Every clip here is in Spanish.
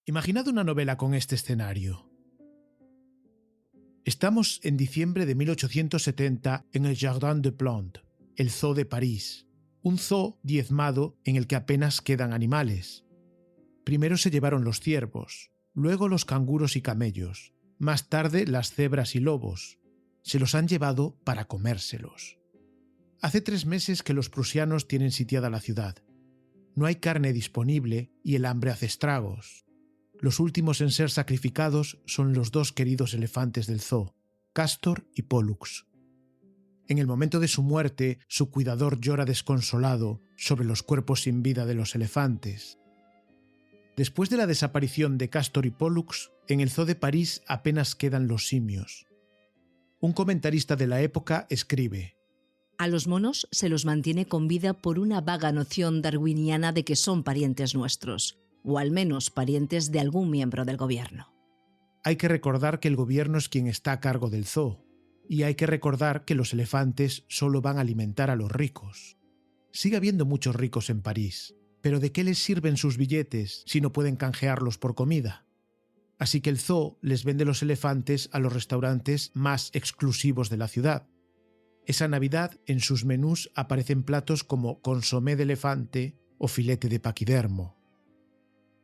Imaginad una novela con este escenario. Estamos en diciembre de 1870 en el Jardin des Plantes, el Zoo de París, un zoo diezmado en el que apenas quedan animales. Primero se llevaron los ciervos, luego los canguros y camellos, más tarde las cebras y lobos. Se los han llevado para comérselos. Hace 3 meses que los prusianos tienen sitiada la ciudad. No hay carne disponible y el hambre hace estragos. Los últimos en ser sacrificados son los 2 queridos elefantes del zoo, Castor y Pollux. En el momento de su muerte, su cuidador llora desconsolado sobre los cuerpos sin vida de los elefantes. Después de la desaparición de Castor y Pollux, en el zoo de París apenas quedan los simios. Un comentarista de la época escribe: a los monos se los mantiene con vida por una vaga noción darwiniana de que son parientes nuestros, o al menos parientes de algún miembro del gobierno. Hay que recordar que el gobierno es quien está a cargo del zoo, y hay que recordar que los elefantes solo van a alimentar a los ricos. Sigue habiendo muchos ricos en París, pero ¿de qué les sirven sus billetes si no pueden canjearlos por comida? Así que el zoo les vende los elefantes a los restaurantes más exclusivos de la ciudad. Esa Navidad, en sus menús aparecen platos como consomé de elefante o filete de paquidermo.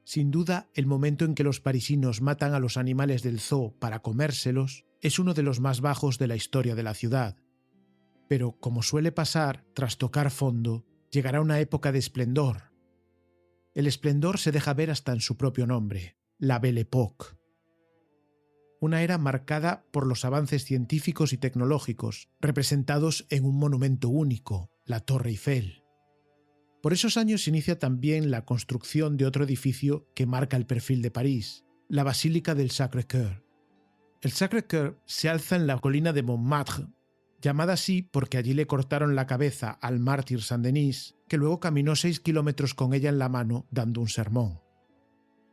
Sin duda, el momento en que los parisinos matan a los animales del zoo para comérselos es uno de los más bajos de la historia de la ciudad. Pero, como suele pasar, tras tocar fondo, llegará una época de esplendor. El esplendor se deja ver hasta en su propio nombre, la Belle Époque. Una era marcada por los avances científicos y tecnológicos, representados en un monumento único, la Torre Eiffel. Por esos años se inicia también la construcción de otro edificio que marca el perfil de París, la Basílica del Sacré-Cœur. El Sacré-Cœur se alza en la colina de Montmartre, llamada así porque allí le cortaron la cabeza al mártir Saint-Denis, que luego caminó 6 kilómetros con ella en la mano dando un sermón.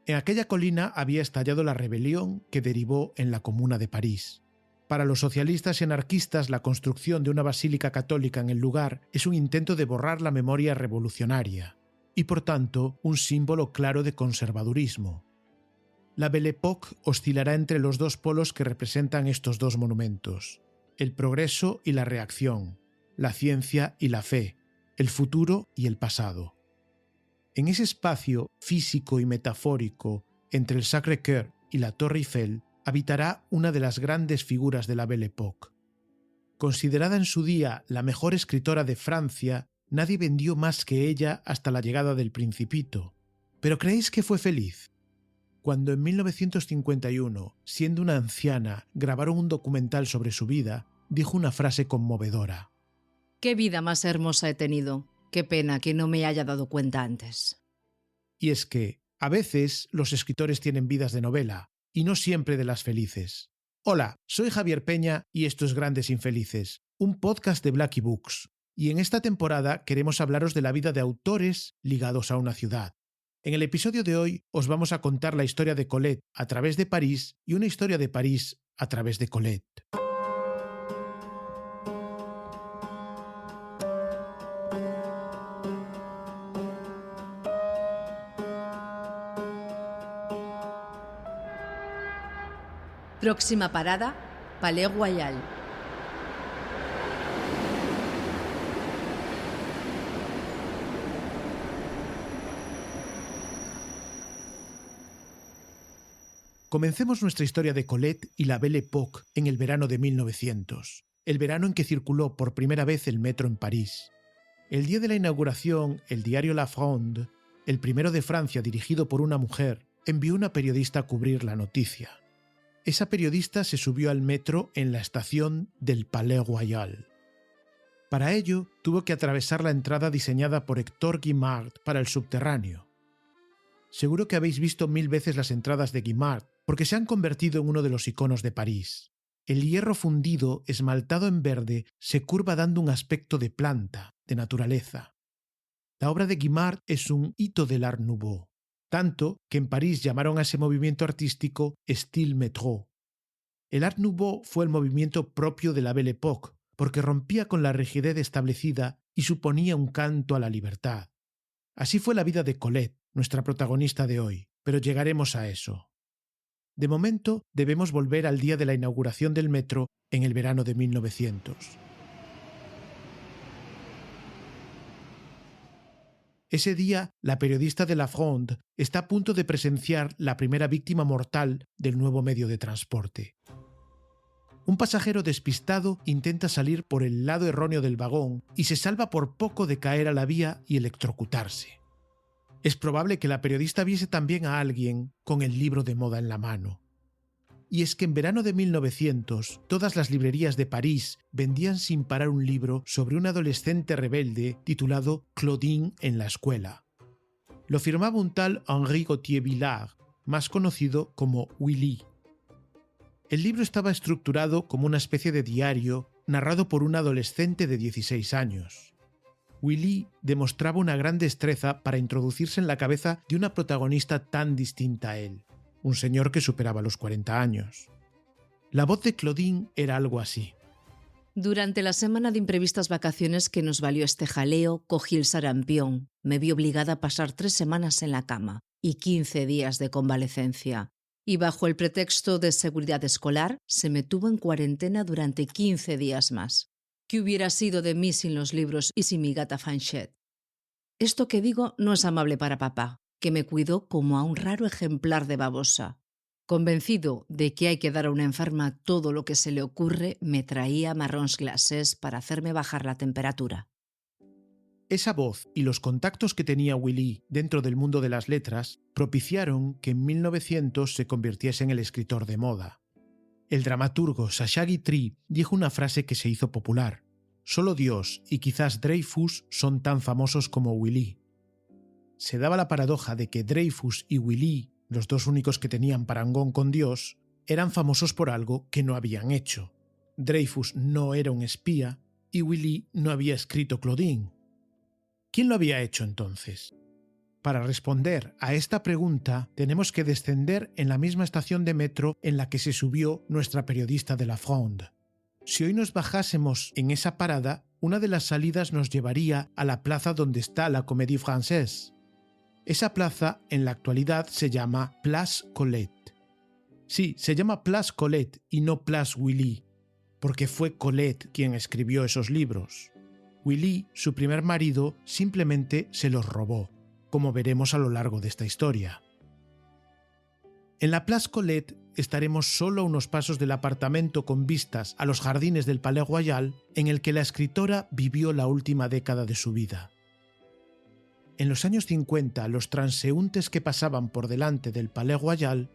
En aquella colina había estallado la rebelión que derivó en la Comuna de París. Para los socialistas y anarquistas, la construcción de una basílica católica en el lugar es un intento de borrar la memoria revolucionaria y, por tanto, un símbolo claro de conservadurismo. La Belle Époque oscilará entre los 2 polos que representan estos 2 monumentos: el progreso y la reacción, la ciencia y la fe, el futuro y el pasado. En ese espacio físico y metafórico entre el Sacré-Cœur y la Torre Eiffel habitará una de las grandes figuras de la Belle Époque. Considerada en su día la mejor escritora de Francia, nadie vendió más que ella hasta la llegada del Principito. ¿Pero creéis que fue feliz? Cuando en 1951, siendo una anciana, grabaron un documental sobre su vida, dijo una frase conmovedora: «Qué vida más hermosa he tenido. Qué pena que no me haya dado cuenta antes». Y es que, a veces, los escritores tienen vidas de novela, y no siempre de las felices. Hola, soy Javier Peña y esto es Grandes Infelices, un podcast de Blackie Books, y en esta temporada queremos hablaros de la vida de autores ligados a una ciudad. En el episodio de hoy os vamos a contar la historia de Colette a través de París y una historia de París a través de Colette. Próxima parada, Palais Royal. Comencemos nuestra historia de Colette y la Belle Époque en el verano de 1900, el verano en que circuló por primera vez el metro en París. El día de la inauguración, el diario La Fronde, el primero de Francia dirigido por una mujer, envió una periodista a cubrir la noticia. Esa periodista se subió al metro en la estación del Palais Royal. Para ello, tuvo que atravesar la entrada diseñada por Hector Guimard para el subterráneo. Seguro que habéis visto 1000 veces las entradas de Guimard, porque se han convertido en uno de los iconos de París. El hierro fundido, esmaltado en verde, se curva dando un aspecto de planta, de naturaleza. La obra de Guimard es un hito del Art Nouveau, tanto que en París llamaron a ese movimiento artístico Style Métro. El Art Nouveau fue el movimiento propio de la Belle Époque, porque rompía con la rigidez establecida y suponía un canto a la libertad. Así fue la vida de Colette, nuestra protagonista de hoy. pero llegaremos a eso. De momento, debemos volver al día de la inauguración del metro en el verano de 1900. Ese día, la periodista de La Fronde está a punto de presenciar la primera víctima mortal del nuevo medio de transporte. Un pasajero despistado intenta salir por el lado erróneo del vagón y se salva por poco de caer a la vía y electrocutarse. Es probable que la periodista viese también a alguien con el libro de moda en la mano. Y es que en verano de 1900, todas las librerías de París vendían sin parar un libro sobre un adolescente rebelde titulado Claudine en la escuela. Lo firmaba un tal Henri Gauthier-Villard, más conocido como Willy. El libro estaba estructurado como una especie de diario narrado por un adolescente de 16 años. Willy demostraba una gran destreza para introducirse en la cabeza de una protagonista tan distinta a él, un señor que superaba los 40 años. La voz de Claudine era algo así. Durante la semana de imprevistas vacaciones que nos valió este jaleo, cogí el sarampión. Me vi obligada a pasar 3 semanas en la cama y 15 días de convalecencia. Y bajo el pretexto de seguridad escolar, se me tuvo en cuarentena durante 15 días más. ¿Qué hubiera sido de mí sin los libros y sin mi gata Fanchette? Esto que digo no es amable para papá, que me cuidó como a un raro ejemplar de babosa. Convencido de que hay que dar a una enferma todo lo que se le ocurre, me traía marrons glacés para hacerme bajar la temperatura. Esa voz y los contactos que tenía Willy dentro del mundo de las letras propiciaron que en 1900 se convirtiese en el escritor de moda. El dramaturgo Sacha Guitry dijo una frase que se hizo popular: «Solo Dios y quizás Dreyfus son tan famosos como Willy». Se daba la paradoja de que Dreyfus y Willy, los dos únicos que tenían parangón con Dios, eran famosos por algo que no habían hecho. Dreyfus no era un espía y Willy no había escrito Claudine. ¿Quién lo había hecho entonces? Para responder a esta pregunta tenemos que descender en la misma estación de metro en la que se subió nuestra periodista de La Fronde. Si hoy nos bajásemos en esa parada, una de las salidas nos llevaría a la plaza donde está la Comédie Française. Esa plaza en la actualidad se llama Place Colette. Sí, se llama Place Colette y no Place Willy, porque fue Colette quien escribió esos libros. Willy, su primer marido, simplemente se los robó, como veremos a lo largo de esta historia. En la Place Colette estaremos solo a unos pasos del apartamento con vistas a los jardines del Palais Royal en el que la escritora vivió la última década de su vida. En los años 50, los transeúntes que pasaban por delante del Palais Royal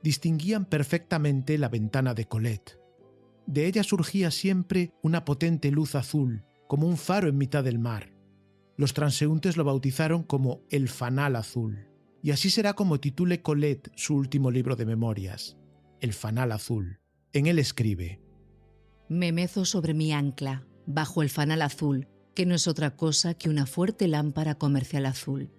distinguían perfectamente la ventana de Colette. De ella surgía siempre una potente luz azul, como un faro en mitad del mar. Los transeúntes lo bautizaron como el Fanal Azul, y así será como titule Colette su último libro de memorias, El Fanal Azul. En él escribe: Me mezo sobre mi ancla, bajo el fanal azul, que no es otra cosa que una fuerte lámpara comercial azul.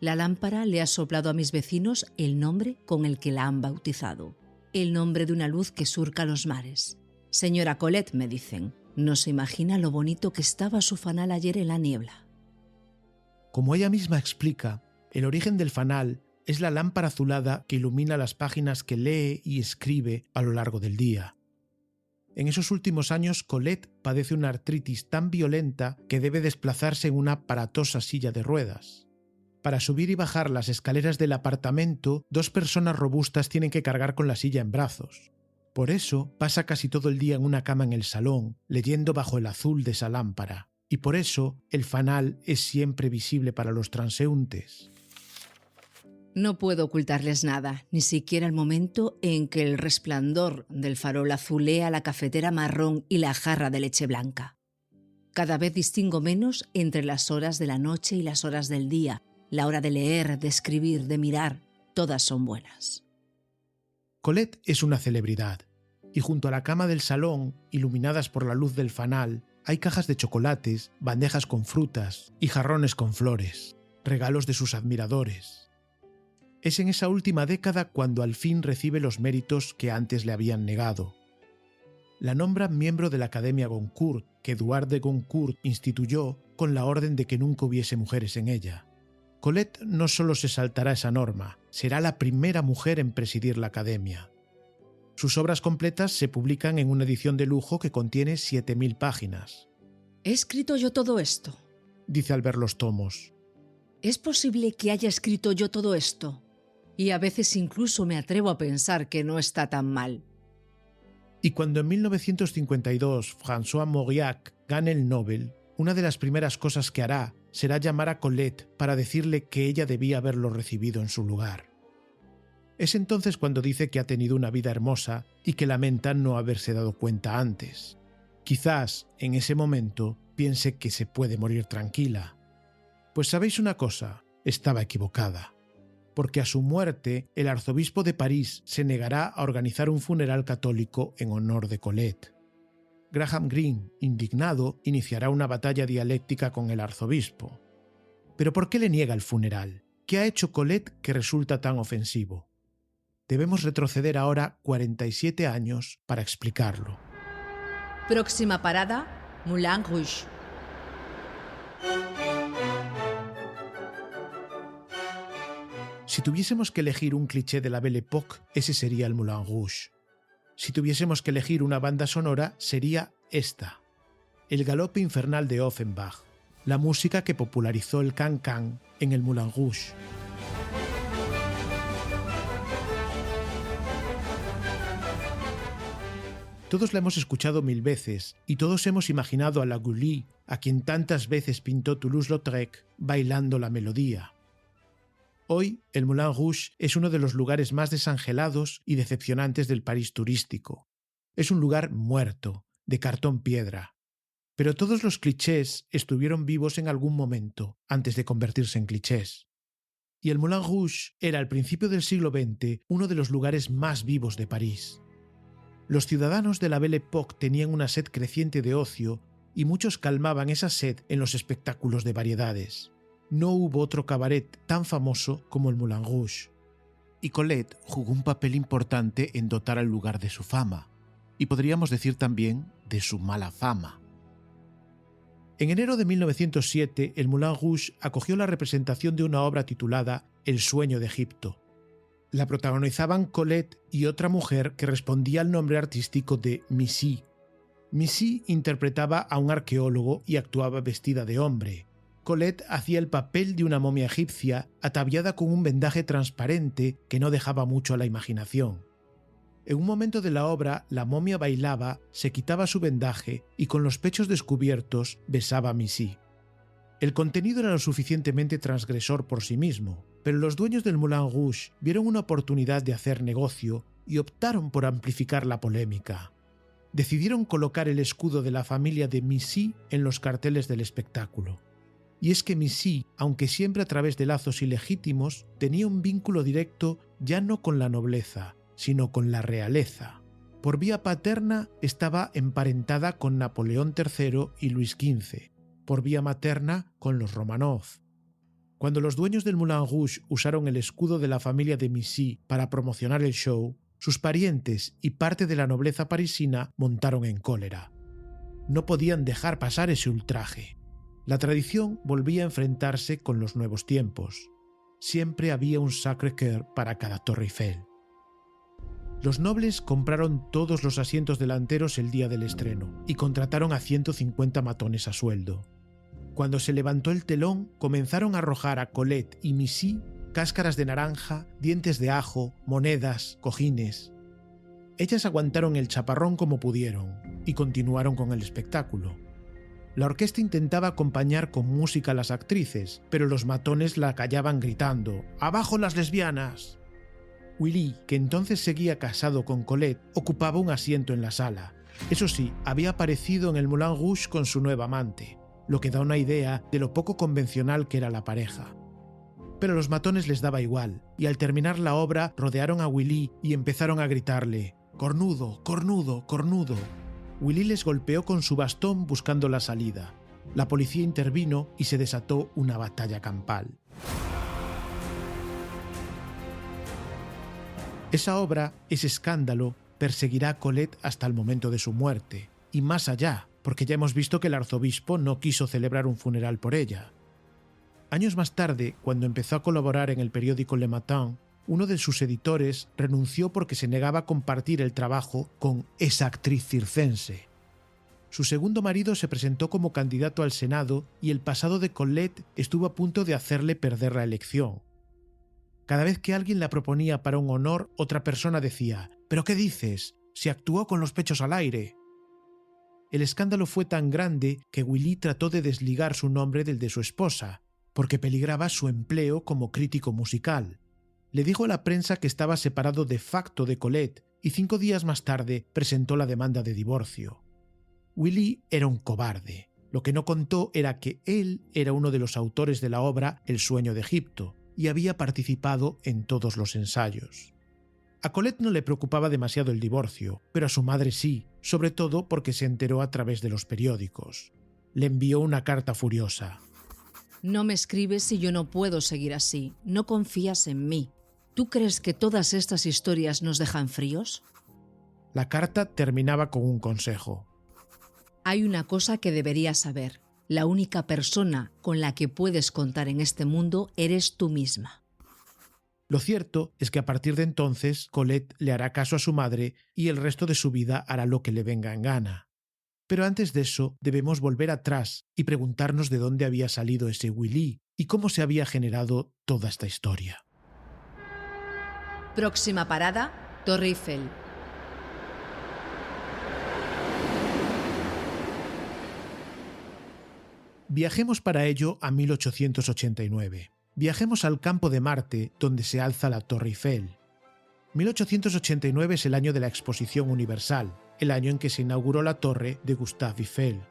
La lámpara le ha soplado a mis vecinos el nombre con el que la han bautizado, el nombre de una luz que surca los mares. Señora Colette, me dicen, no se imagina lo bonito que estaba su fanal ayer en la niebla. Como ella misma explica, el origen del fanal es la lámpara azulada que ilumina las páginas que lee y escribe a lo largo del día. En esos últimos años, Colette padece una artritis tan violenta que debe desplazarse en una aparatosa silla de ruedas. Para subir y bajar las escaleras del apartamento, 2 personas robustas tienen que cargar con la silla en brazos. Por eso pasa casi todo el día en una cama en el salón, leyendo bajo el azul de esa lámpara. Y por eso el fanal es siempre visible para los transeúntes. No puedo ocultarles nada, ni siquiera el momento en que el resplandor del farol azulea la cafetera marrón y la jarra de leche blanca. Cada vez distingo menos entre las horas de la noche y las horas del día. La hora de leer, de escribir, de mirar, todas son buenas. Colette es una celebridad, y junto a la cama del salón, iluminadas por la luz del fanal, hay cajas de chocolates, bandejas con frutas y jarrones con flores, regalos de sus admiradores. Es en esa última década cuando al fin recibe los méritos que antes le habían negado. La nombran miembro de la Academia Goncourt, que Edouard de Goncourt instituyó con la orden de que nunca hubiese mujeres en ella. Colette no solo se saltará esa norma, será la primera mujer en presidir la academia. Sus obras completas se publican en una edición de lujo que contiene 7.000 páginas. ¿He escrito yo todo esto? Dice al ver los tomos. ¿Es posible que haya escrito yo todo esto? Y a veces incluso me atrevo a pensar que no está tan mal. Y cuando en 1952 François Mauriac gane el Nobel, una de las primeras cosas que hará será llamar a Colette para decirle que ella debía haberlo recibido en su lugar. Es entonces cuando dice que ha tenido una vida hermosa y que lamenta no haberse dado cuenta antes. Quizás, en ese momento, piense que se puede morir tranquila. Pues sabéis una cosa, estaba equivocada. Porque a su muerte, el arzobispo de París se negará a organizar un funeral católico en honor de Colette. Graham Greene, indignado, iniciará una batalla dialéctica con el arzobispo. ¿Pero por qué le niega el funeral? ¿Qué ha hecho Colette que resulta tan ofensivo? Debemos retroceder ahora 47 años para explicarlo. Próxima parada, Moulin Rouge. Si tuviésemos que elegir un cliché de la Belle Époque, ese sería el Moulin Rouge. Si tuviésemos que elegir una banda sonora, sería esta. El Galope Infernal de Offenbach, la música que popularizó el can-can en el Moulin Rouge. Todos la hemos escuchado 1000 veces y todos hemos imaginado a la Gulli, a quien tantas veces pintó Toulouse-Lautrec, bailando la melodía. Hoy, el Moulin Rouge es uno de los lugares más desangelados y decepcionantes del París turístico. Es un lugar muerto, de cartón piedra. Pero todos los clichés estuvieron vivos en algún momento, antes de convertirse en clichés. Y el Moulin Rouge era al principio del siglo XX uno de los lugares más vivos de París. Los ciudadanos de la Belle Époque tenían una sed creciente de ocio y muchos calmaban esa sed en los espectáculos de variedades. No hubo otro cabaret tan famoso como el Moulin Rouge. Y Colette jugó un papel importante en dotar al lugar de su fama, y podríamos decir también de su mala fama. En enero de 1907, el Moulin Rouge acogió la representación de una obra titulada El sueño de Egipto. La protagonizaban Colette y otra mujer que respondía al nombre artístico de Missy. Missy interpretaba a un arqueólogo y actuaba vestida de hombre. Colette hacía el papel de una momia egipcia ataviada con un vendaje transparente que no dejaba mucho a la imaginación. En un momento de la obra, la momia bailaba, se quitaba su vendaje y con los pechos descubiertos besaba a Missy. El contenido era lo suficientemente transgresor por sí mismo, pero los dueños del Moulin Rouge vieron una oportunidad de hacer negocio y optaron por amplificar la polémica. Decidieron colocar el escudo de la familia de Missy en los carteles del espectáculo. Y es que Missy, aunque siempre a través de lazos ilegítimos, tenía un vínculo directo ya no con la nobleza, sino con la realeza. Por vía paterna estaba emparentada con Napoleón III y Luis XV, por vía materna con los Romanov. Cuando los dueños del Moulin Rouge usaron el escudo de la familia de Missy para promocionar el show, sus parientes y parte de la nobleza parisina montaron en cólera. No podían dejar pasar ese ultraje. La tradición volvía a enfrentarse con los nuevos tiempos. Siempre había un Sacré-Cœur para cada Torre Eiffel. Los nobles compraron todos los asientos delanteros el día del estreno y contrataron a 150 matones a sueldo. Cuando se levantó el telón, comenzaron a arrojar a Colette y Missy cáscaras de naranja, dientes de ajo, monedas, cojines. Ellas aguantaron el chaparrón como pudieron y continuaron con el espectáculo. La orquesta intentaba acompañar con música a las actrices, pero los matones la callaban gritando «¡Abajo las lesbianas!». Willy, que entonces seguía casado con Colette, ocupaba un asiento en la sala. Eso sí, había aparecido en el Moulin Rouge con su nueva amante, lo que da una idea de lo poco convencional que era la pareja. Pero a los matones les daba igual, y al terminar la obra rodearon a Willy y empezaron a gritarle «¡Cornudo, cornudo, cornudo!». Willy les golpeó con su bastón buscando la salida. La policía intervino y se desató una batalla campal. Esa obra, ese escándalo, perseguirá a Colette hasta el momento de su muerte, y más allá, porque ya hemos visto que el arzobispo no quiso celebrar un funeral por ella. Años más tarde, cuando empezó a colaborar en el periódico Le Matin, uno de sus editores renunció porque se negaba a compartir el trabajo con esa actriz circense. Su segundo marido se presentó como candidato al Senado y el pasado de Colette estuvo a punto de hacerle perder la elección. Cada vez que alguien la proponía para un honor, otra persona decía: «¿Pero qué dices? Si actuó con los pechos al aire». El escándalo fue tan grande que Willy trató de desligar su nombre del de su esposa, porque peligraba su empleo como crítico musical. Le dijo a la prensa que estaba separado de facto de Colette y 5 días más tarde presentó la demanda de divorcio. Willy era un cobarde. Lo que no contó era que él era uno de los autores de la obra El sueño de Egipto y había participado en todos los ensayos. A Colette no le preocupaba demasiado el divorcio, pero a su madre sí, sobre todo porque se enteró a través de los periódicos. Le envió una carta furiosa. No me escribes y yo no puedo seguir así. No confías en mí. ¿Tú crees que todas estas historias nos dejan fríos? La carta terminaba con un consejo. Hay una cosa que deberías saber. La única persona con la que puedes contar en este mundo eres tú misma. Lo cierto es que a partir de entonces Colette le hará caso a su madre y el resto de su vida hará lo que le venga en gana. Pero antes de eso debemos volver atrás y preguntarnos de dónde había salido ese Willy y cómo se había generado toda esta historia. Próxima parada, Torre Eiffel. Viajemos para ello a 1889. Viajemos al campo de Marte, donde se alza la Torre Eiffel. 1889 es el año de la Exposición Universal, el año en que se inauguró la torre de Gustave Eiffel.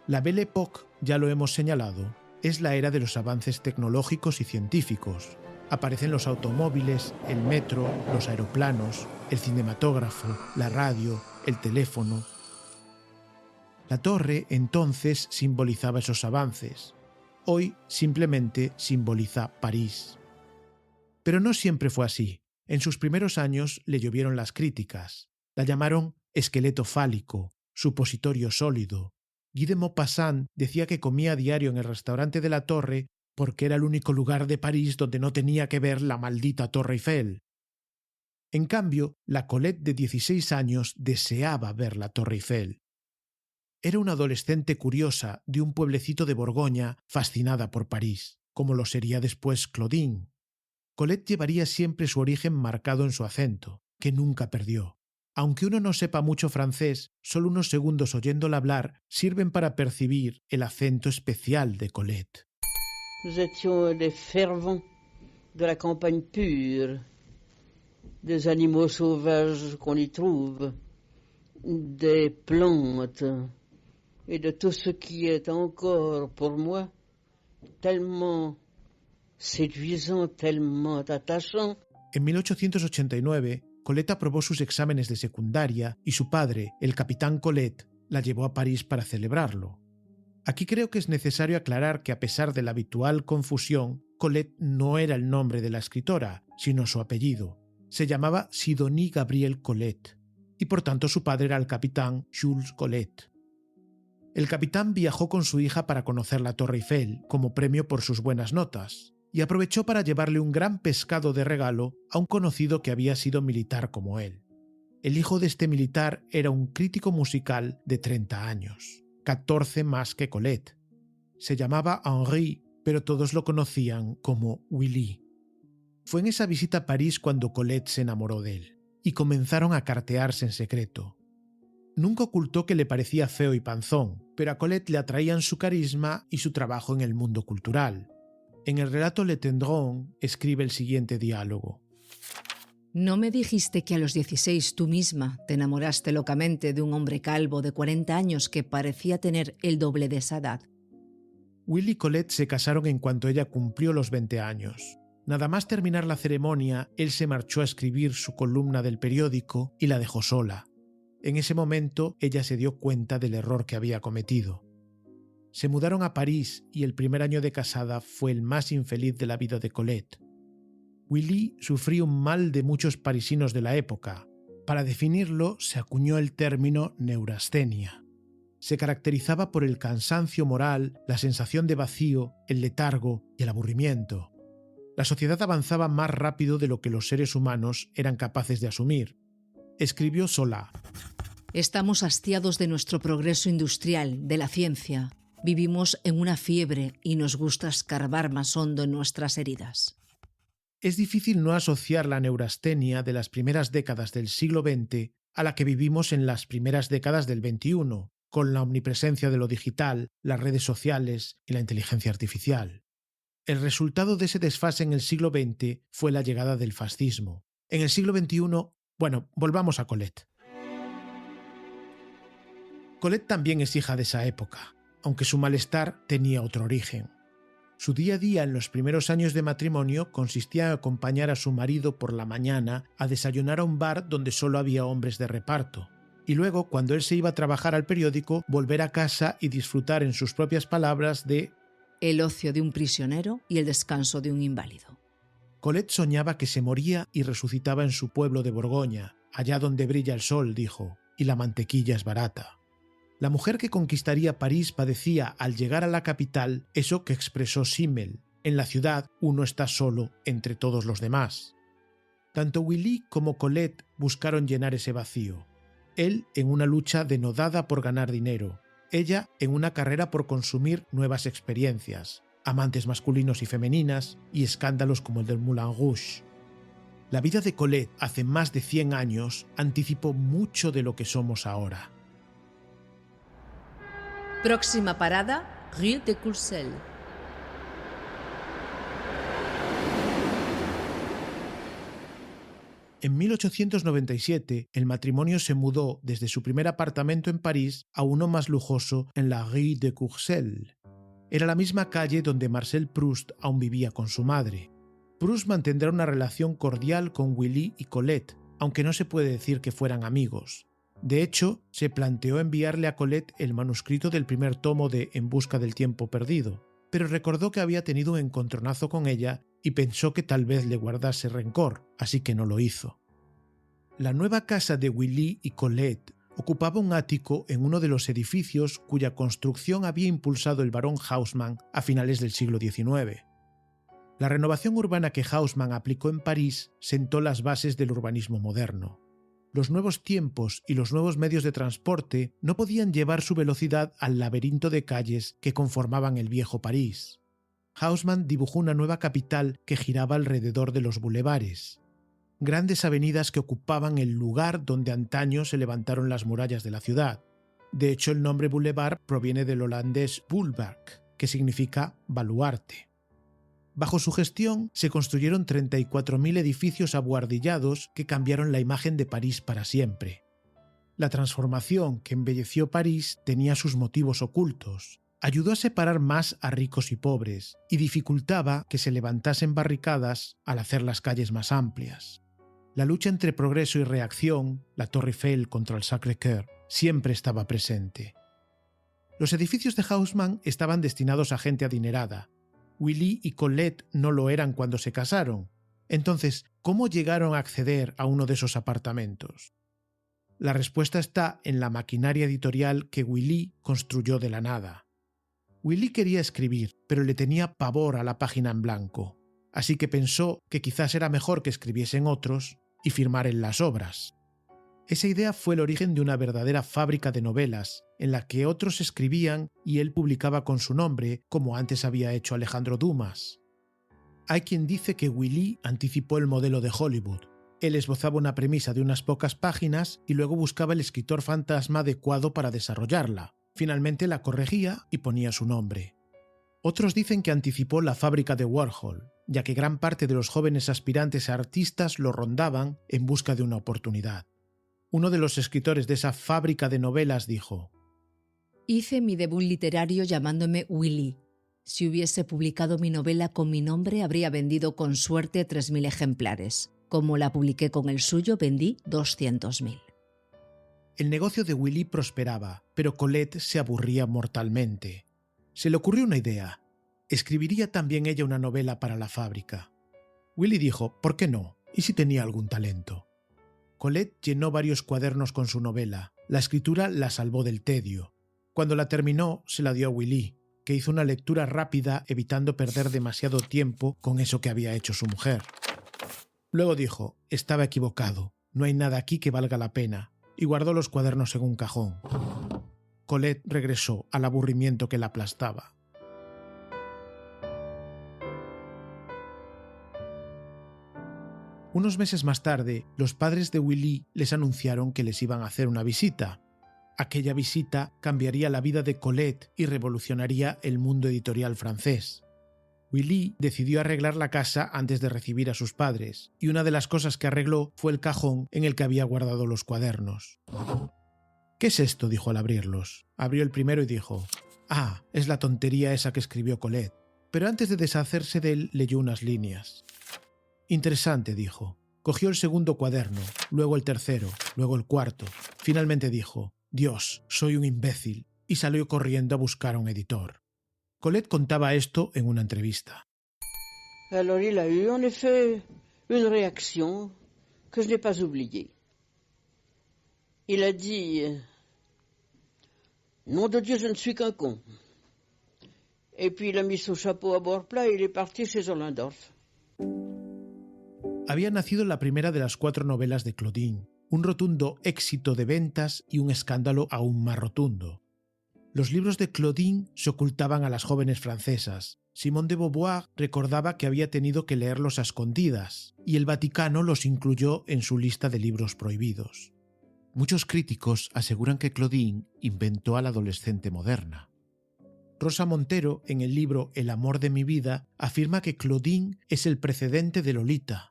La Belle Époque, ya lo hemos señalado, es la era de los avances tecnológicos y científicos. Aparecen los automóviles, el metro, los aeroplanos, el cinematógrafo, la radio, el teléfono. La torre, entonces, simbolizaba esos avances. Hoy simplemente simboliza París. Pero no siempre fue así. En sus primeros años le llovieron las críticas. La llamaron esqueleto fálico, supositorio sólido. Guy de Maupassant decía que comía a diario en el restaurante de la Torre porque era el único lugar de París donde no tenía que ver la maldita Torre Eiffel. En cambio, la Colette de 16 años deseaba ver la Torre Eiffel. Era una adolescente curiosa de un pueblecito de Borgoña fascinada por París, como lo sería después Claudine. Colette llevaría siempre su origen marcado en su acento, que nunca perdió. Aunque uno no sepa mucho francés, solo unos segundos oyéndola hablar sirven para percibir el acento especial de Colette. Nous étions des fervents de la campagne pure, des animaux sauvages qu'on y trouve, des plantes et de tout ce qui est encore pour moi tellement séduisant, tellement attachant. En 1889, Colette aprobó sus exámenes de secundaria y su padre, el capitán Colette, la llevó a París para celebrarlo. Aquí creo que es necesario aclarar que a pesar de la habitual confusión, Colette no era el nombre de la escritora, sino su apellido. Se llamaba Sidonie Gabrielle Colette, y por tanto su padre era el capitán Jules Colette. El capitán viajó con su hija para conocer la Torre Eiffel, como premio por sus buenas notas, y aprovechó para llevarle un gran pescado de regalo a un conocido que había sido militar como él. El hijo de este militar era un crítico musical de 30 años, 14 más que Colette. Se llamaba Henri, pero todos lo conocían como Willy. Fue en esa visita a París cuando Colette se enamoró de él, y comenzaron a cartearse en secreto. Nunca ocultó que le parecía feo y panzón, pero a Colette le atraían su carisma y su trabajo en el mundo cultural. En el relato Le Tendron escribe el siguiente diálogo. ¿No me dijiste que a los 16 tú misma te enamoraste locamente de un hombre calvo de 40 años que parecía tener el doble de esa edad? Willy y Colette se casaron en cuanto ella cumplió los 20 años. Nada más terminar la ceremonia, él se marchó a escribir su columna del periódico y la dejó sola. En ese momento, ella se dio cuenta del error que había cometido. Se mudaron a París y el primer año de casada fue el más infeliz de la vida de Colette. Willy sufrió un mal de muchos parisinos de la época. Para definirlo, se acuñó el término neurastenia. se caracterizaba por el cansancio moral, la sensación de vacío, el letargo y el aburrimiento. La sociedad avanzaba más rápido de lo que los seres humanos eran capaces de asumir. Escribió Zola: Estamos hastiados de nuestro progreso industrial, de la ciencia. Vivimos en una fiebre y nos gusta escarbar más hondo en nuestras heridas. Es difícil no asociar la neurastenia de las primeras décadas del siglo XX a la que vivimos en las primeras décadas del XXI, con la omnipresencia de lo digital, las redes sociales y la inteligencia artificial. El resultado de ese desfase en el siglo XX fue la llegada del fascismo. En el siglo XXI, volvamos a Colette. Colette también es hija de esa época, aunque su malestar tenía otro origen. Su día a día en los primeros años de matrimonio consistía en acompañar a su marido por la mañana a desayunar a un bar donde solo había hombres de reparto, y luego, cuando él se iba a trabajar al periódico, volver a casa y disfrutar, en sus propias palabras, de el ocio de un prisionero y el descanso de un inválido. Colette soñaba que se moría y resucitaba en su pueblo de Borgoña, allá donde brilla el sol, dijo, y la mantequilla es barata. La mujer que conquistaría París padecía, al llegar a la capital, eso que expresó Simmel: en la ciudad uno está solo entre todos los demás. Tanto Willy como Colette buscaron llenar ese vacío. Él en una lucha denodada por ganar dinero, ella en una carrera por consumir nuevas experiencias, amantes masculinos y femeninas y escándalos como el del Moulin Rouge. La vida de Colette hace más de 100 años anticipó mucho de lo que somos ahora. Próxima parada, Rue de Courcelles. En 1897, el matrimonio se mudó desde su primer apartamento en París a uno más lujoso en la Rue de Courcelles. Era la misma calle donde Marcel Proust aún vivía con su madre. Proust mantendrá una relación cordial con Willy y Colette, aunque no se puede decir que fueran amigos. De hecho, se planteó enviarle a Colette el manuscrito del primer tomo de En busca del tiempo perdido, pero recordó que había tenido un encontronazo con ella y pensó que tal vez le guardase rencor, así que no lo hizo. La nueva casa de Willy y Colette ocupaba un ático en uno de los edificios cuya construcción había impulsado el barón Haussmann a finales del siglo XIX. La renovación urbana que Haussmann aplicó en París sentó las bases del urbanismo moderno. Los nuevos tiempos y los nuevos medios de transporte no podían llevar su velocidad al laberinto de calles que conformaban el viejo París. Haussmann dibujó una nueva capital que giraba alrededor de los bulevares, grandes avenidas que ocupaban el lugar donde antaño se levantaron las murallas de la ciudad. De hecho, el nombre boulevard proviene del holandés boulevard, que significa baluarte. Bajo su gestión se construyeron 34.000 edificios abuhardillados que cambiaron la imagen de París para siempre. La transformación que embelleció París tenía sus motivos ocultos. Ayudó a separar más a ricos y pobres y dificultaba que se levantasen barricadas al hacer las calles más amplias. La lucha entre progreso y reacción, la Torre Eiffel contra el Sacré-Cœur, siempre estaba presente. Los edificios de Haussmann estaban destinados a gente adinerada. Willy y Colette no lo eran cuando se casaron. Entonces, ¿cómo llegaron a acceder a uno de esos apartamentos? La respuesta está en la maquinaria editorial que Willy construyó de la nada. Willy quería escribir, pero le tenía pavor a la página en blanco, así que pensó que quizás era mejor que escribiesen otros y firmar en las obras. Esa idea fue el origen de una verdadera fábrica de novelas, en la que otros escribían y él publicaba con su nombre, como antes había hecho Alejandro Dumas. Hay quien dice que Willy anticipó el modelo de Hollywood. Él esbozaba una premisa de unas pocas páginas y luego buscaba el escritor fantasma adecuado para desarrollarla. Finalmente la corregía y ponía su nombre. Otros dicen que anticipó la fábrica de Warhol, ya que gran parte de los jóvenes aspirantes a artistas lo rondaban en busca de una oportunidad. Uno de los escritores de esa fábrica de novelas dijo: Hice mi debut literario llamándome Willy. Si hubiese publicado mi novela con mi nombre, habría vendido con suerte 3.000 ejemplares. Como la publiqué con el suyo, vendí 200.000. El negocio de Willy prosperaba, pero Colette se aburría mortalmente. Se le ocurrió una idea. Escribiría también ella una novela para la fábrica. Willy dijo, ¿por qué no? ¿Y si tenía algún talento? Colette llenó varios cuadernos con su novela. La escritura la salvó del tedio. Cuando la terminó, se la dio a Willy, que hizo una lectura rápida evitando perder demasiado tiempo con eso que había hecho su mujer. Luego dijo: estaba equivocado, no hay nada aquí que valga la pena, y guardó los cuadernos en un cajón. Colette regresó al aburrimiento que la aplastaba. Unos meses más tarde, los padres de Willy les anunciaron que les iban a hacer una visita. Aquella visita cambiaría la vida de Colette y revolucionaría el mundo editorial francés. Willy decidió arreglar la casa antes de recibir a sus padres, y una de las cosas que arregló fue el cajón en el que había guardado los cuadernos. «¿Qué es esto?», dijo al abrirlos. Abrió el primero y dijo: «Ah, es la tontería esa que escribió Colette». Pero antes de deshacerse de él, leyó unas líneas. «Interesante», dijo. Cogió el segundo cuaderno, luego el tercero, luego el cuarto. Finalmente dijo: «Dios, soy un imbécil», y salió corriendo a buscar a un editor. Colette contaba esto en una entrevista. Alors il a eu en effet une réaction que je n'ai pas oubliée. Il a dit: «Nom de Dieu, je ne suis qu'un con». Et puis il a mis son chapeau à bord plat et il est parti chez Ollendorff. Había nacido la primera de las 4 novelas de Claudine, un rotundo éxito de ventas y un escándalo aún más rotundo. Los libros de Claudine se ocultaban a las jóvenes francesas. Simone de Beauvoir recordaba que había tenido que leerlos a escondidas, y el Vaticano los incluyó en su lista de libros prohibidos. Muchos críticos aseguran que Claudine inventó a la adolescente moderna. Rosa Montero, en el libro El amor de mi vida, afirma que Claudine es el precedente de Lolita.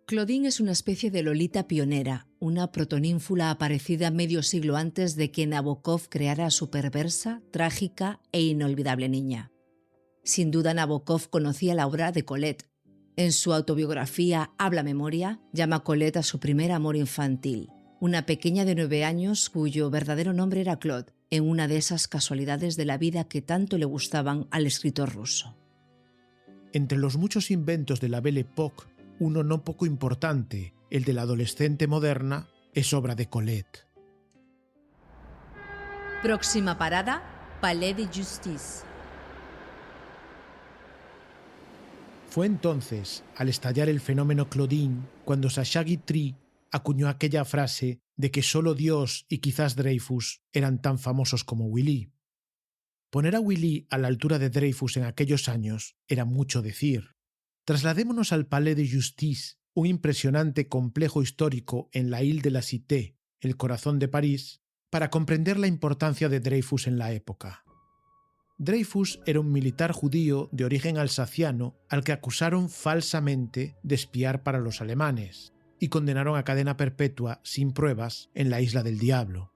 Claudine es una especie de Lolita pionera, una protonínfula aparecida medio siglo antes de que Nabokov creara a su perversa, trágica e inolvidable niña. Sin duda Nabokov conocía la obra de Colette. En su autobiografía Habla memoria, llama a Colette a su primer amor infantil, una pequeña de 9 años cuyo verdadero nombre era Claude, en una de esas casualidades de la vida que tanto le gustaban al escritor ruso. Entre los muchos inventos de la Belle Époque, uno no poco importante, el de la adolescente moderna, es obra de Colette. Próxima parada, Palais de Justice. Fue entonces, al estallar el fenómeno Claudine, cuando Sacha Guitry acuñó aquella frase de que solo Dios y quizás Dreyfus eran tan famosos como Willy. Poner a Willy a la altura de Dreyfus en aquellos años era mucho decir. Trasladémonos al Palais de Justice, un impresionante complejo histórico en la Ile de la Cité, el corazón de París, para comprender la importancia de Dreyfus en la época. Dreyfus era un militar judío de origen alsaciano al que acusaron falsamente de espiar para los alemanes y condenaron a cadena perpetua sin pruebas en la Isla del Diablo.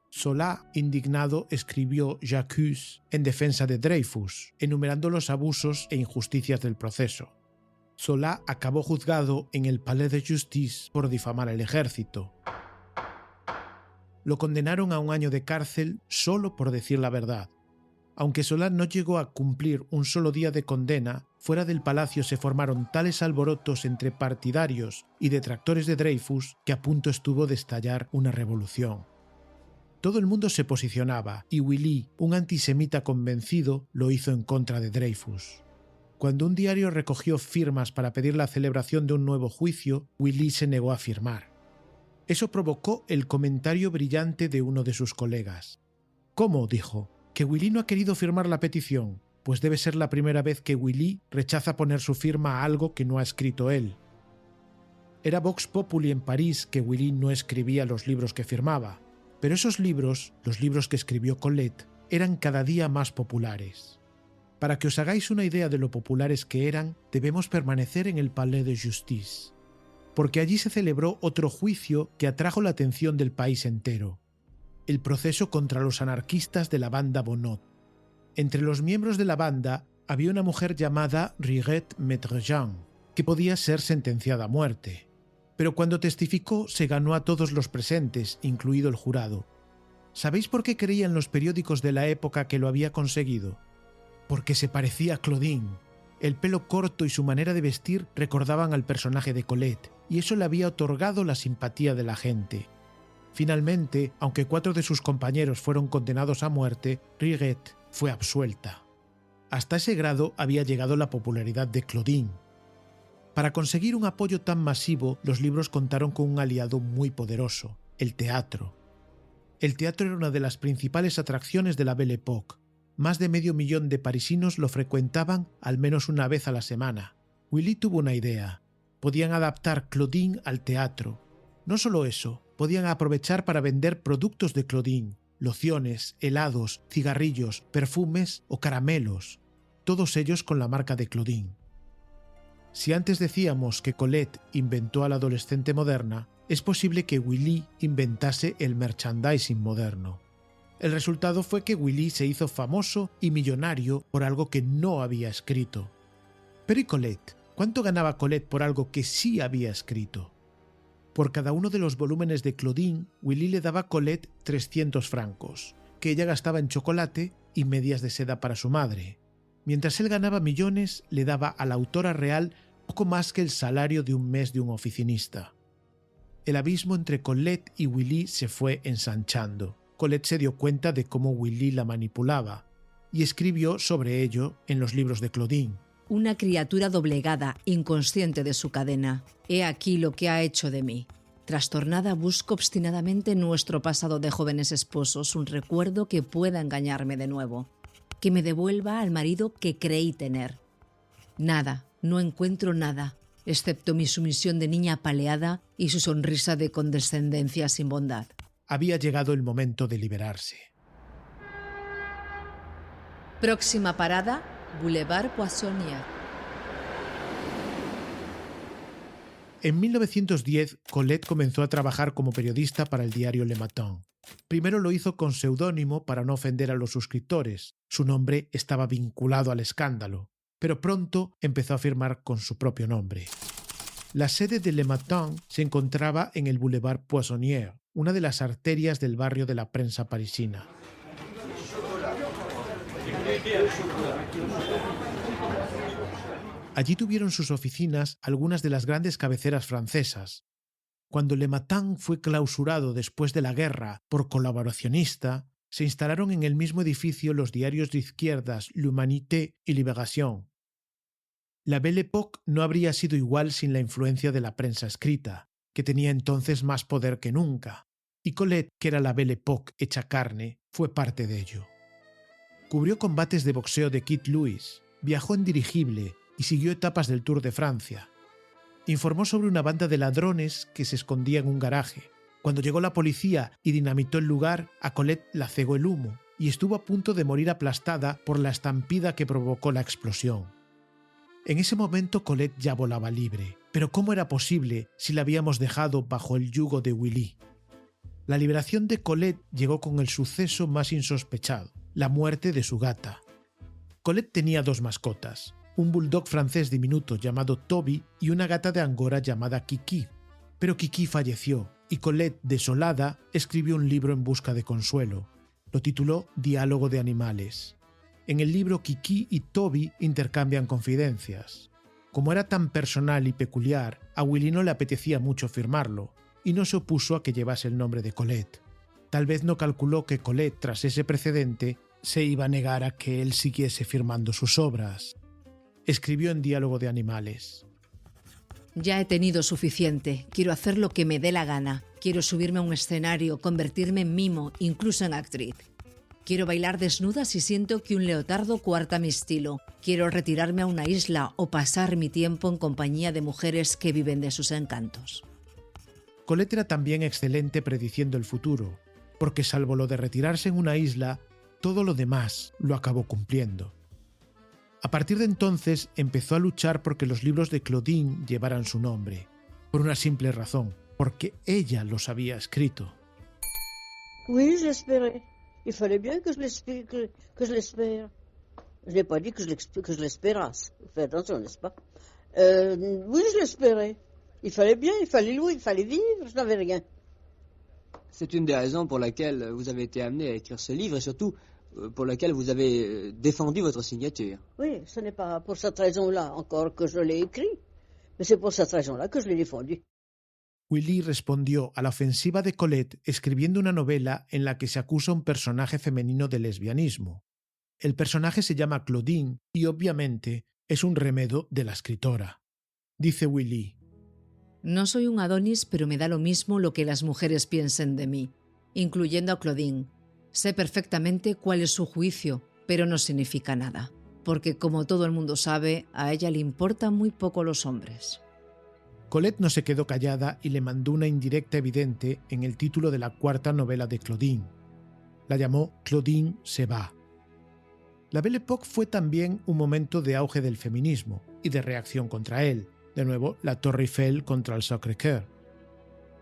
Solá, indignado, escribió J'accuse en defensa de Dreyfus, enumerando los abusos e injusticias del proceso. Solá acabó juzgado en el Palais de Justice por difamar al ejército. Lo condenaron a 1 año de cárcel solo por decir la verdad. Aunque Solá no llegó a cumplir un solo día de condena, fuera del palacio se formaron tales alborotos entre partidarios y detractores de Dreyfus que a punto estuvo de estallar una revolución. Todo el mundo se posicionaba y Willy, un antisemita convencido, lo hizo en contra de Dreyfus. Cuando un diario recogió firmas para pedir la celebración de un nuevo juicio, Willy se negó a firmar. Eso provocó el comentario brillante de uno de sus colegas. «¿Cómo?», dijo, «¿que Willy no ha querido firmar la petición? Pues debe ser la primera vez que Willy rechaza poner su firma a algo que no ha escrito él». Era Vox Populi en París que Willy no escribía los libros que firmaba, pero esos libros, los libros que escribió Colette, eran cada día más populares. Para que os hagáis una idea de lo populares que eran, debemos permanecer en el Palais de Justice, porque allí se celebró otro juicio que atrajo la atención del país entero: el proceso contra los anarquistas de la banda Bonnot. Entre los miembros de la banda había una mujer llamada Rirette Maître-Jean, que podía ser sentenciada a muerte, pero cuando testificó se ganó a todos los presentes, incluido el jurado. ¿Sabéis por qué creían los periódicos de la época que lo había conseguido? Porque se parecía a Claudine. El pelo corto y su manera de vestir recordaban al personaje de Colette, y eso le había otorgado la simpatía de la gente. Finalmente, aunque 4 de sus compañeros fueron condenados a muerte, Riguet fue absuelta. Hasta ese grado había llegado la popularidad de Claudine. Para conseguir un apoyo tan masivo, los libros contaron con un aliado muy poderoso, el teatro. El teatro era una de las principales atracciones de la Belle Époque. Más de 500.000 de parisinos lo frecuentaban al menos una vez a la semana. Willy tuvo una idea. Podían adaptar Claudine al teatro. No solo eso, podían aprovechar para vender productos de Claudine, lociones, helados, cigarrillos, perfumes o caramelos, todos ellos con la marca de Claudine. Si antes decíamos que Colette inventó a la adolescente moderna, es posible que Willy inventase el merchandising moderno. El resultado fue que Willy se hizo famoso y millonario por algo que no había escrito. Pero ¿y Colette? ¿Cuánto ganaba Colette por algo que sí había escrito? Por cada uno de los volúmenes de Claudine, Willy le daba a Colette 300 francos, que ella gastaba en chocolate y medias de seda para su madre. Mientras él ganaba millones, le daba a la autora real poco más que el salario de un mes de un oficinista. El abismo entre Colette y Willy se fue ensanchando. Colette se dio cuenta de cómo Willy la manipulaba y escribió sobre ello en los libros de Claudine. Una criatura doblegada, inconsciente de su cadena. He aquí lo que ha hecho de mí. Trastornada busco obstinadamente en nuestro pasado de jóvenes esposos un recuerdo que pueda engañarme de nuevo, que me devuelva al marido que creí tener. Nada, no encuentro nada, excepto mi sumisión de niña apaleada y su sonrisa de condescendencia sin bondad. Había llegado el momento de liberarse. Próxima parada, Boulevard Poissonnière. En 1910, Colette comenzó a trabajar como periodista para el diario Le Matin. Primero lo hizo con seudónimo para no ofender a los suscriptores. Su nombre estaba vinculado al escándalo, pero pronto empezó a firmar con su propio nombre. La sede de Le Matin se encontraba en el Boulevard Poissonnière, una de las arterias del barrio de la prensa parisina. Allí tuvieron sus oficinas algunas de las grandes cabeceras francesas. Cuando Le Matin fue clausurado después de la guerra por colaboracionista, se instalaron en el mismo edificio los diarios de izquierdas L'Humanité y Libération. La Belle Époque no habría sido igual sin la influencia de la prensa escrita, que tenía entonces más poder que nunca, y Colette, que era la Belle Époque hecha carne, fue parte de ello. Cubrió combates de boxeo de Keith Louis, viajó en dirigible y siguió etapas del Tour de Francia. Informó sobre una banda de ladrones que se escondía en un garaje. Cuando llegó la policía y dinamitó el lugar, a Colette la cegó el humo y estuvo a punto de morir aplastada por la estampida que provocó la explosión. En ese momento Colette ya volaba libre, pero ¿cómo era posible si la habíamos dejado bajo el yugo de Willy? La liberación de Colette llegó con el suceso más insospechado, la muerte de su gata. Colette tenía 2 mascotas, un bulldog francés diminuto llamado Toby y una gata de Angora llamada Kiki. Pero Kiki falleció y Colette, desolada, escribió un libro en busca de consuelo. Lo tituló Diálogo de animales. En el libro Kiki y Toby intercambian confidencias. Como era tan personal y peculiar, a Willy no le apetecía mucho firmarlo y no se opuso a que llevase el nombre de Colette. Tal vez no calculó que Colette, tras ese precedente, se iba a negar a que él siguiese firmando sus obras. Escribió en Diálogo de animales. Ya he tenido suficiente. Quiero hacer lo que me dé la gana. Quiero subirme a un escenario, convertirme en mimo, incluso en actriz. Quiero bailar desnuda si siento que un leotardo coarta mi estilo. Quiero retirarme a una isla o pasar mi tiempo en compañía de mujeres que viven de sus encantos. Colette era también excelente prediciendo el futuro, porque salvo lo de retirarse en una isla, todo lo demás lo acabó cumpliendo. A partir de entonces empezó a luchar porque los libros de Claudine llevaran su nombre, por una simple razón, porque ella los había escrito. Oui, je l'espérais. Il fallait bien que je l'espère. Je n'ai pas dit que je l'espérasse. Fais attention, n'est-ce pas? Oui, je l'espérais. Il fallait bien, il fallait louer, il fallait vivre, je n'avais rien. C'est une des raisons pour laquelle vous avez été amené à écrire ce livre et surtout pour laquelle vous avez défendu votre signature. Oui, ce n'est pas pour cette raison-là encore que je l'ai écrit, mais c'est pour cette raison-là que je l'ai défendu. Willy respondió a la ofensiva de Colette escribiendo una novela en la que se acusa a un personaje femenino de lesbianismo. El personaje se llama Claudine y obviamente es un remedo de la escritora. Dice Willy: No soy un Adonis, pero me da lo mismo lo que las mujeres piensen de mí, incluyendo a Claudine. Sé perfectamente cuál es su juicio, pero no significa nada, porque como todo el mundo sabe, a ella le importan muy poco los hombres. Colette no se quedó callada y le mandó una indirecta evidente en el título de la cuarta novela de Claudine. La llamó Claudine se va. La Belle Époque fue también un momento de auge del feminismo y de reacción contra él. De nuevo, la Torre Eiffel contra el Sacré-Cœur.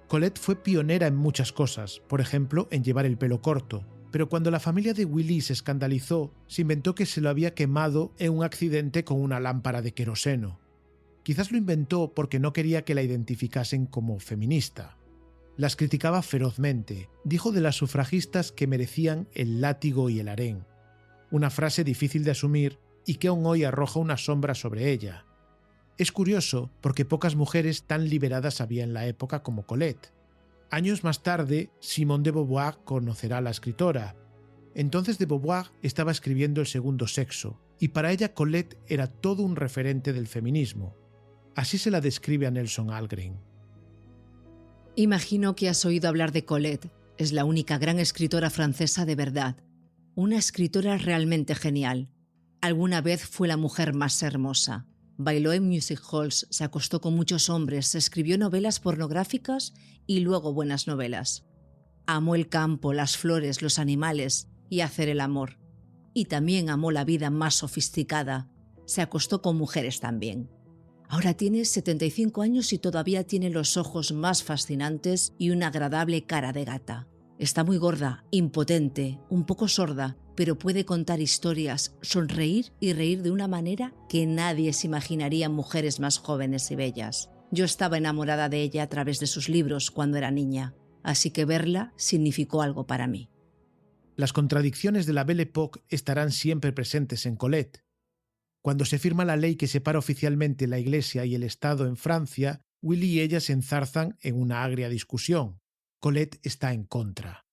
Colette fue pionera en muchas cosas, por ejemplo, en llevar el pelo corto, pero cuando la familia de Willy se escandalizó, se inventó que se lo había quemado en un accidente con una lámpara de queroseno. Quizás lo inventó porque no quería que la identificasen como feminista. Las criticaba ferozmente, dijo de las sufragistas que merecían el látigo y el harén. Una frase difícil de asumir y que aún hoy arroja una sombra sobre ella. Es curioso porque pocas mujeres tan liberadas había en la época como Colette. Años más tarde, Simone de Beauvoir conocerá a la escritora. Entonces de Beauvoir estaba escribiendo El segundo sexo, y para ella Colette era todo un referente del feminismo. Así se la describe a Nelson Algren. Imagino que has oído hablar de Colette. Es la única gran escritora francesa de verdad. Una escritora realmente genial. Alguna vez fue la mujer más hermosa. Bailó en music halls, se acostó con muchos hombres, escribió novelas pornográficas y luego buenas novelas. Amó el campo, las flores, los animales y hacer el amor. Y también amó la vida más sofisticada. Se acostó con mujeres también. Ahora tiene 75 años y todavía tiene los ojos más fascinantes y una agradable cara de gata. Está muy gorda, impotente, un poco sorda, pero puede contar historias, sonreír y reír de una manera que nadie se imaginaría en mujeres más jóvenes y bellas. Yo estaba enamorada de ella a través de sus libros cuando era niña, así que verla significó algo para mí. Las contradicciones de la Belle Époque estarán siempre presentes en Colette. Cuando se firma la ley que separa oficialmente la Iglesia y el Estado en Francia, Willy y ella se enzarzan en una agria discusión. Colette está en contra.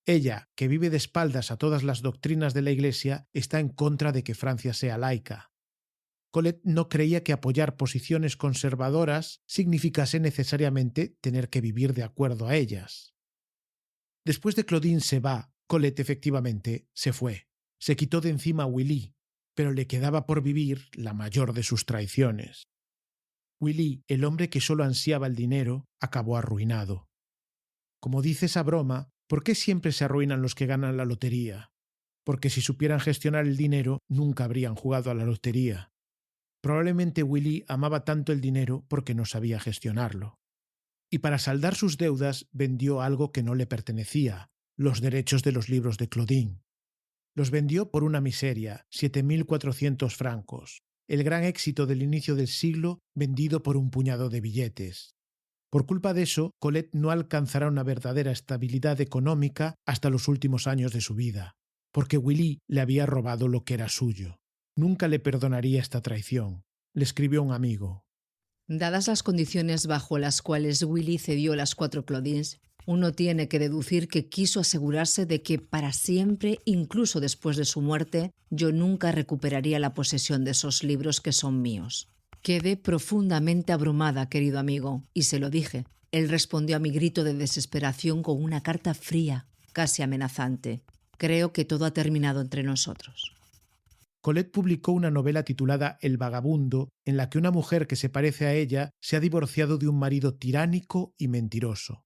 Ella, que vive de espaldas a todas las doctrinas de la Iglesia, está en contra de que Francia sea laica. Colette no creía que apoyar posiciones conservadoras significase necesariamente tener que vivir de acuerdo a ellas. Después de Claudine se va, Colette efectivamente se fue. Se quitó de encima a Willy, pero le quedaba por vivir la mayor de sus traiciones. Willy, el hombre que solo ansiaba el dinero, acabó arruinado. Como dice esa broma, ¿por qué siempre se arruinan los que ganan la lotería? Porque si supieran gestionar el dinero, nunca habrían jugado a la lotería. Probablemente Willy amaba tanto el dinero porque no sabía gestionarlo. Y para saldar sus deudas vendió algo que no le pertenecía, los derechos de los libros de Claudine. Los vendió por una miseria, 7.400 francos, el gran éxito del inicio del siglo vendido por un puñado de billetes. Por culpa de eso, Colette no alcanzará una verdadera estabilidad económica hasta los últimos años de su vida, porque Willy le había robado lo que era suyo. Nunca le perdonaría esta traición, le escribió un amigo. Dadas las condiciones bajo las cuales Willy cedió las 4 Claudines, uno tiene que deducir que quiso asegurarse de que para siempre, incluso después de su muerte, yo nunca recuperaría la posesión de esos libros que son míos. Quedé profundamente abrumada, querido amigo, y se lo dije. Él respondió a mi grito de desesperación con una carta fría, casi amenazante. Creo que todo ha terminado entre nosotros. Colette publicó una novela titulada El vagabundo, en la que una mujer que se parece a ella se ha divorciado de un marido tiránico y mentiroso.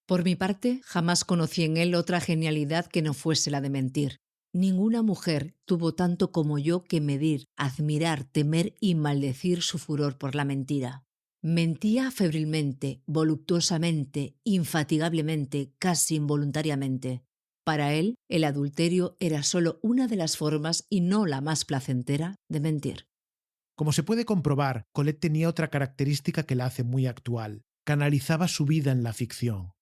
Por mi parte, jamás conocí en él otra genialidad que no fuese la de mentir. Ninguna mujer tuvo tanto como yo que medir, admirar, temer y maldecir su furor por la mentira. Mentía febrilmente, voluptuosamente, infatigablemente, casi involuntariamente. Para él, el adulterio era solo una de las formas y no la más placentera de mentir. Como se puede comprobar, Colette tenía otra característica que la hace muy actual. Canalizaba su vida en la ficción.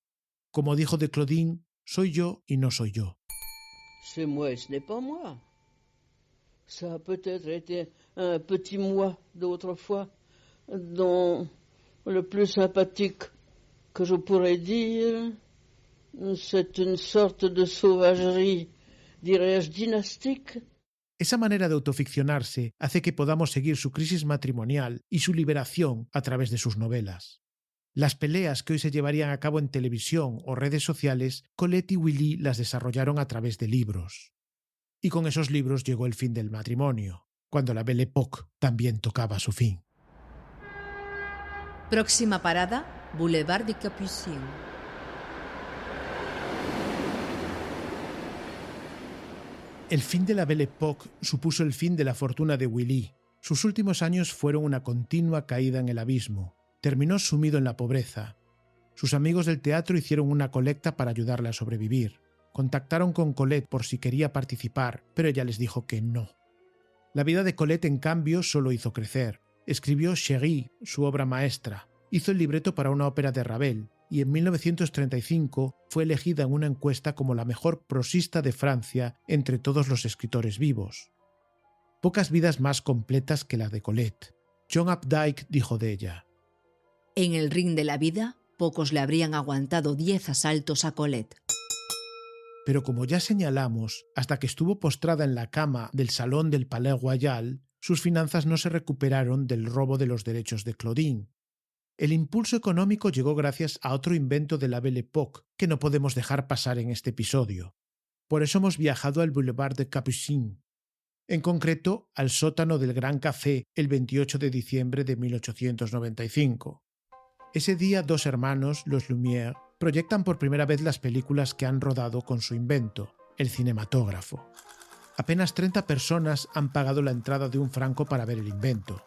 Como dijo de Claudine, soy yo y no soy yo. C'est moi et ce n'est pas moi. Ça a peut-être été un petit moi d'autrefois, dont le plus sympathique que je pourrais dire, c'est une sorte de sauvagerie, dirais-je, dynastique. Esa manera de autoficcionarse hace que podamos seguir su crisis matrimonial y su liberación a través de sus novelas. Las peleas que hoy se llevarían a cabo en televisión o redes sociales, Colette y Willy las desarrollaron a través de libros. Y con esos libros llegó el fin del matrimonio, cuando la Belle Époque también tocaba su fin. Próxima parada, Boulevard des Capucines. El fin de la Belle Époque supuso el fin de la fortuna de Willy. Sus últimos años fueron una continua caída en el abismo. Terminó sumido en la pobreza. Sus amigos del teatro hicieron una colecta para ayudarle a sobrevivir. Contactaron con Colette por si quería participar, pero ella les dijo que no. La vida de Colette, en cambio, solo hizo crecer. Escribió Chérie, su obra maestra. Hizo el libreto para una ópera de Ravel, y en 1935 fue elegida en una encuesta como la mejor prosista de Francia entre todos los escritores vivos. Pocas vidas más completas que la de Colette. John Updike dijo de ella: En el ring de la vida, pocos le habrían aguantado 10 asaltos a Colette. Pero como ya señalamos, hasta que estuvo postrada en la cama del salón del Palais Royal, sus finanzas no se recuperaron del robo de los derechos de Claudine. El impulso económico llegó gracias a otro invento de la Belle Époque que no podemos dejar pasar en este episodio. Por eso hemos viajado al Boulevard des Capucines, en concreto al sótano del Gran Café el 28 de diciembre de 1895. Ese día, dos hermanos, los Lumière, proyectan por primera vez las películas que han rodado con su invento, el cinematógrafo. Apenas 30 personas han pagado la entrada de £1 para ver el invento.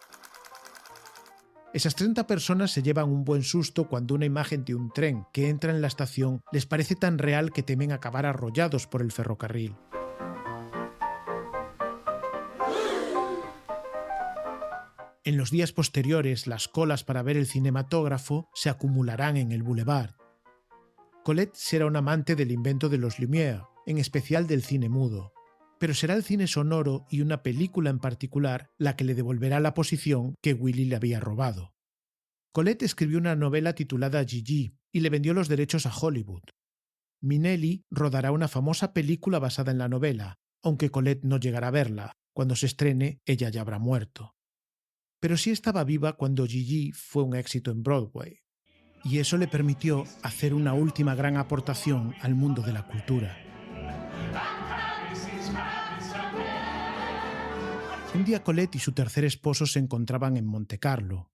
Esas 30 personas se llevan un buen susto cuando una imagen de un tren que entra en la estación les parece tan real que temen acabar arrollados por el ferrocarril. En los días posteriores, las colas para ver el cinematógrafo se acumularán en el boulevard. Colette será un amante del invento de los Lumière, en especial del cine mudo, pero será el cine sonoro y una película en particular la que le devolverá la posición que Willy le había robado. Colette escribió una novela titulada Gigi y le vendió los derechos a Hollywood. Minnelli rodará una famosa película basada en la novela, aunque Colette no llegará a verla. Cuando se estrene, ella ya habrá muerto. Pero sí estaba viva cuando Gigi fue un éxito en Broadway, y eso le permitió hacer una última gran aportación al mundo de la cultura. Un día Colette y su tercer esposo se encontraban en Montecarlo.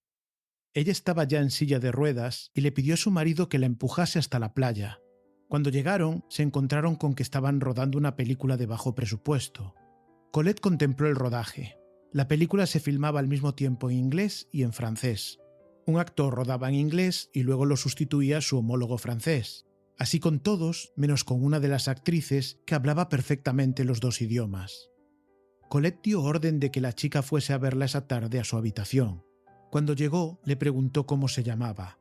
Ella estaba ya en silla de ruedas y le pidió a su marido que la empujase hasta la playa. Cuando llegaron, se encontraron con que estaban rodando una película de bajo presupuesto. Colette contempló el rodaje. La película se filmaba al mismo tiempo en inglés y en francés. Un actor rodaba en inglés y luego lo sustituía su homólogo francés. Así con todos, menos con una de las actrices que hablaba perfectamente los dos idiomas. Colette dio orden de que la chica fuese a verla esa tarde a su habitación. Cuando llegó, le preguntó cómo se llamaba.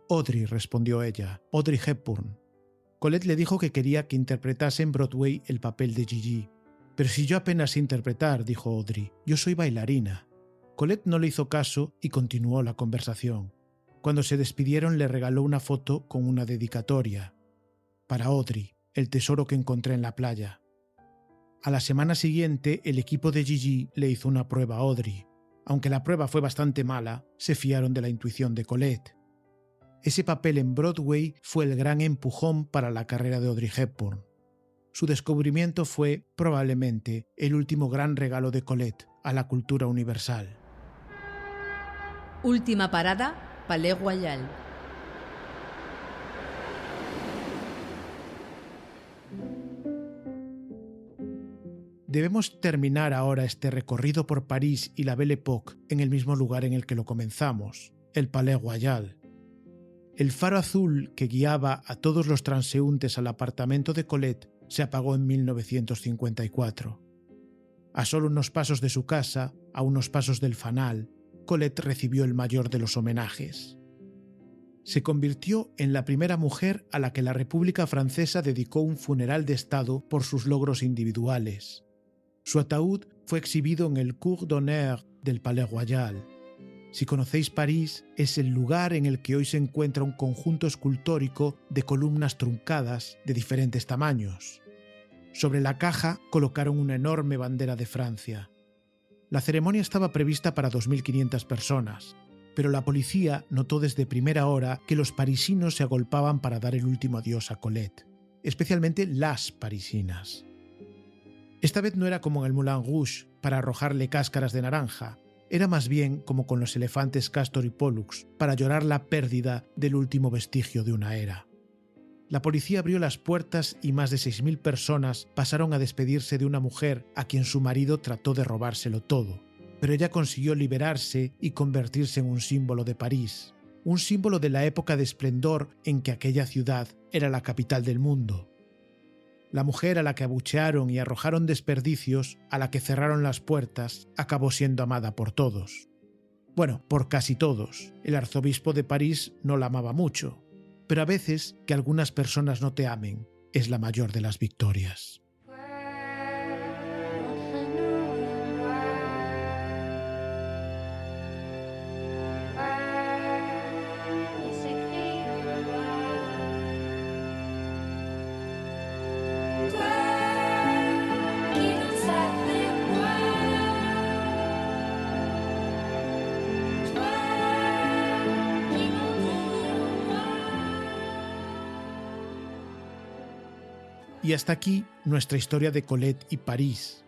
Audrey, respondió ella, Audrey Hepburn. Colette le dijo que quería que interpretase en Broadway el papel de Gigi. Pero si yo apenas sé interpretar, dijo Audrey, yo soy bailarina. Colette no le hizo caso y continuó la conversación. Cuando se despidieron le regaló una foto con una dedicatoria. Para Audrey, el tesoro que encontré en la playa. A la semana siguiente, el equipo de Gigi le hizo una prueba a Audrey. Aunque la prueba fue bastante mala, se fiaron de la intuición de Colette. Ese papel en Broadway fue el gran empujón para la carrera de Audrey Hepburn. Su descubrimiento fue, probablemente, el último gran regalo de Colette a la cultura universal. Última parada, Palais Royal. Debemos terminar ahora este recorrido por París y la Belle Époque en el mismo lugar en el que lo comenzamos, el Palais Royal. El faro azul que guiaba a todos los transeúntes al apartamento de Colette se apagó en 1954. A solo unos pasos de su casa, a unos pasos del fanal, Colette recibió el mayor de los homenajes. Se convirtió en la primera mujer a la que la República Francesa dedicó un funeral de Estado por sus logros individuales. Su ataúd fue exhibido en el Cour d'honneur del Palais Royal. Si conocéis París, es el lugar en el que hoy se encuentra un conjunto escultórico de columnas truncadas de diferentes tamaños. Sobre la caja colocaron una enorme bandera de Francia. La ceremonia estaba prevista para 2.500 personas, pero la policía notó desde primera hora que los parisinos se agolpaban para dar el último adiós a Colette, especialmente las parisinas. Esta vez no era como en el Moulin Rouge para arrojarle cáscaras de naranja, era más bien como con los elefantes Castor y Pollux para llorar la pérdida del último vestigio de una era. La policía abrió las puertas y más de 6.000 personas pasaron a despedirse de una mujer a quien su marido trató de robárselo todo, pero ella consiguió liberarse y convertirse en un símbolo de París, un símbolo de la época de esplendor en que aquella ciudad era la capital del mundo. La mujer a la que abuchearon y arrojaron desperdicios, a la que cerraron las puertas, acabó siendo amada por todos. Bueno, por casi todos. El arzobispo de París no la amaba mucho, pero a veces que algunas personas no te amen es la mayor de las victorias. Y hasta aquí nuestra historia de Colette y París.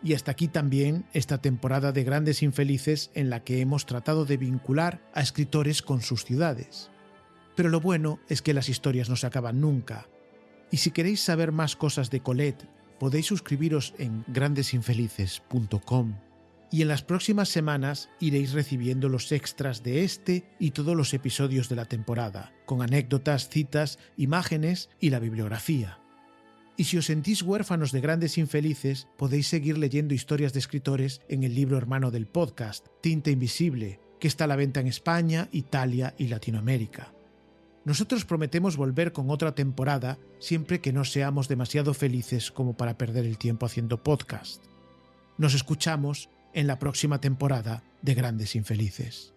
Y hasta aquí también esta temporada de Grandes Infelices en la que hemos tratado de vincular a escritores con sus ciudades. Pero lo bueno es que las historias no se acaban nunca. Y si queréis saber más cosas de Colette, podéis suscribiros en grandesinfelices.com. Y en las próximas semanas iréis recibiendo los extras de este y todos los episodios de la temporada, con anécdotas, citas, imágenes y la bibliografía. Y si os sentís huérfanos de Grandes Infelices, podéis seguir leyendo historias de escritores en el libro hermano del podcast, Tinta Invisible, que está a la venta en España, Italia y Latinoamérica. Nosotros prometemos volver con otra temporada siempre que no seamos demasiado felices como para perder el tiempo haciendo podcast. Nos escuchamos en la próxima temporada de Grandes Infelices.